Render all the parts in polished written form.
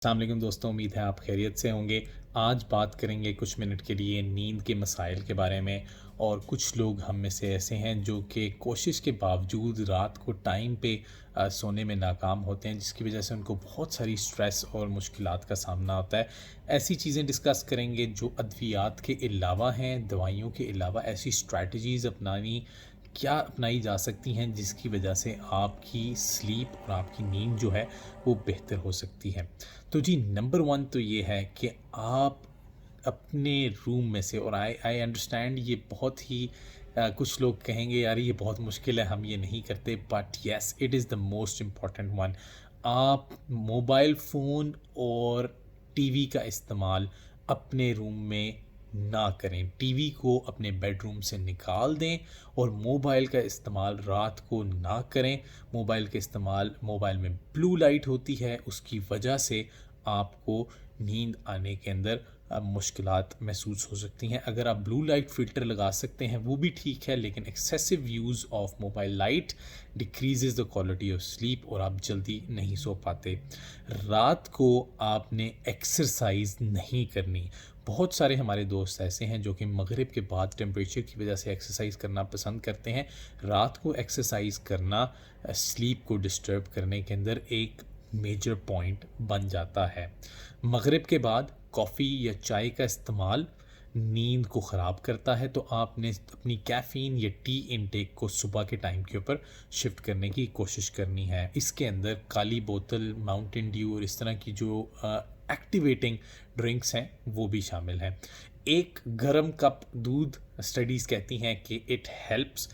अस्सलाम वालेकुम दोस्तों, उम्मीद है आप खैरियत से होंगे। आज बात करेंगे कुछ मिनट के लिए नींद के मसाइल के बारे में। और कुछ लोग हम में से ऐसे हैं जो कि कोशिश के बावजूद रात को टाइम पे सोने में नाकाम होते हैं, जिसकी वजह से उनको बहुत सारी स्ट्रेस और मुश्किलात का सामना होता है। ऐसी चीज़ें डिस्कस करेंगे जो अद्वियात के अलावा हैं, दवाइयों के अलावा ऐसी स्ट्रैटेजीज़ क्या अपनाई जा सकती हैं जिसकी वजह से आपकी स्लीप और आपकी नींद जो है वो बेहतर हो सकती है। तो जी, नंबर वन तो ये है कि आप अपने रूम में से, और आई आई अंडरस्टैंड ये बहुत ही कुछ लोग कहेंगे यार ये बहुत मुश्किल है, हम ये नहीं करते, but yes it is the most important one. आप मोबाइल फ़ोन और टीवी का इस्तेमाल अपने रूम में ना करें। टीवी को अपने बेडरूम से निकाल दें और मोबाइल का इस्तेमाल रात को ना करें। मोबाइल में ब्लू लाइट होती है, उसकी वजह से आपको नींद आने के अंदर मुश्किलात महसूस हो सकती हैं। अगर आप ब्लू लाइट फ़िल्टर लगा सकते हैं वो भी ठीक है, लेकिन excessive use of mobile light decrease the quality of sleep और आप जल्दी नहीं सो पाते। रात को आपने एक्सरसाइज नहीं करनी। बहुत सारे हमारे दोस्त ऐसे हैं जो कि मगरिब के बाद टेम्परेचर की वजह से एक्सरसाइज करना पसंद करते हैं। रात को एक्सरसाइज करना स्लीप को डिस्टर्ब करने के अंदर एक मेजर पॉइंट बन जाता है। मगरिब के बाद कॉफ़ी या चाय का इस्तेमाल नींद को ख़राब करता है, तो आपने अपनी कैफ़ीन या टी इनटेक को सुबह के टाइम के ऊपर शिफ्ट करने की कोशिश करनी है। इसके अंदर काली बोतल, माउंटेन ड्यू और इस तरह की जो एक्टिवेटिंग ड्रिंक्स हैं वो भी शामिल हैं। एक गर्म कप दूध, स्टडीज़ कहती हैं कि इट हेल्प्स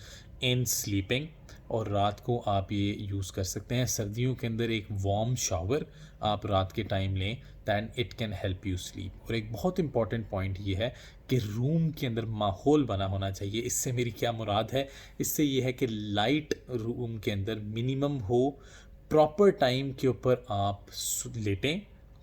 इन स्लीपिंग, और रात को आप ये यूज़ कर सकते हैं। सर्दियों के अंदर एक वार्म शावर आप रात के टाइम लें, then it can help you sleep. और एक बहुत इंपॉर्टेंट पॉइंट ये है कि रूम के अंदर माहौल बना होना चाहिए। इससे मेरी क्या मुराद है, इससे ये है कि लाइट रूम के अंदर मिनिमम हो। प्रॉपर टाइम के ऊपर आप लेटें।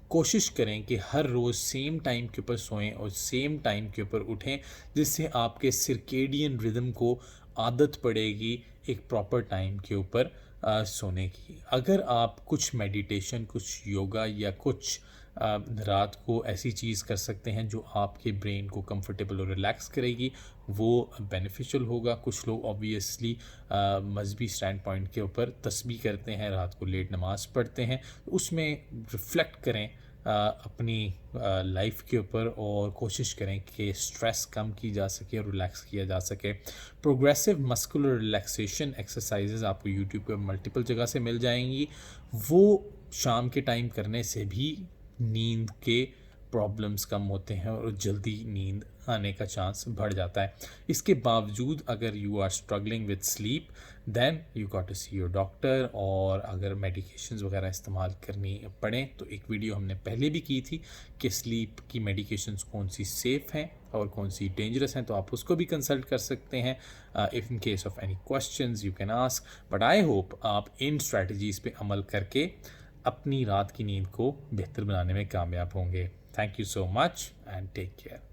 कोशिश करें कि हर रोज़ सेम टाइम के ऊपर सोएं और सेम टाइम के ऊपर उठें, जिससे आपके सर्केडियन रिदम को आदत पड़ेगी एक प्रॉपर टाइम के ऊपर सोने की। अगर आप कुछ मेडिटेशन, कुछ योगा या कुछ रात को ऐसी चीज़ कर सकते हैं जो आपके ब्रेन को कंफर्टेबल और रिलैक्स करेगी, वो बेनिफिशियल होगा। कुछ लोग ऑब्वियसली मजहबी स्टैंड पॉइंट के ऊपर तस्बीह करते हैं, रात को लेट नमाज़ पढ़ते हैं। उसमें रिफ़्लेक्ट करें अपनी लाइफ के ऊपर और कोशिश करें कि स्ट्रेस कम की जा सके और रिलैक्स किया जा सके। प्रोग्रेसिव मस्कुलर रिलैक्सेशन एक्सरसाइजेज आपको यूट्यूब पर मल्टीपल जगह से मिल जाएंगी। वो शाम के टाइम करने से भी नींद के प्रॉब्लम्स कम होते हैं और जल्दी नींद आने का चांस बढ़ जाता है। इसके बावजूद अगर you are struggling with sleep, then you got to see your doctor. और अगर मेडिकेशंस वगैरह इस्तेमाल करनी पड़े तो एक वीडियो हमने पहले भी की थी कि स्लीप की मेडिकेशंस कौन सी सेफ़ हैं और कौन सी डेंजरस हैं, तो आप उसको भी कंसल्ट कर सकते हैं। If in case of any questions you can ask. But I hope आप इन स्ट्रैटेजीज़ पे अमल करके अपनी रात की नींद को बेहतर बनाने में कामयाब होंगे। Thank you so much and take care.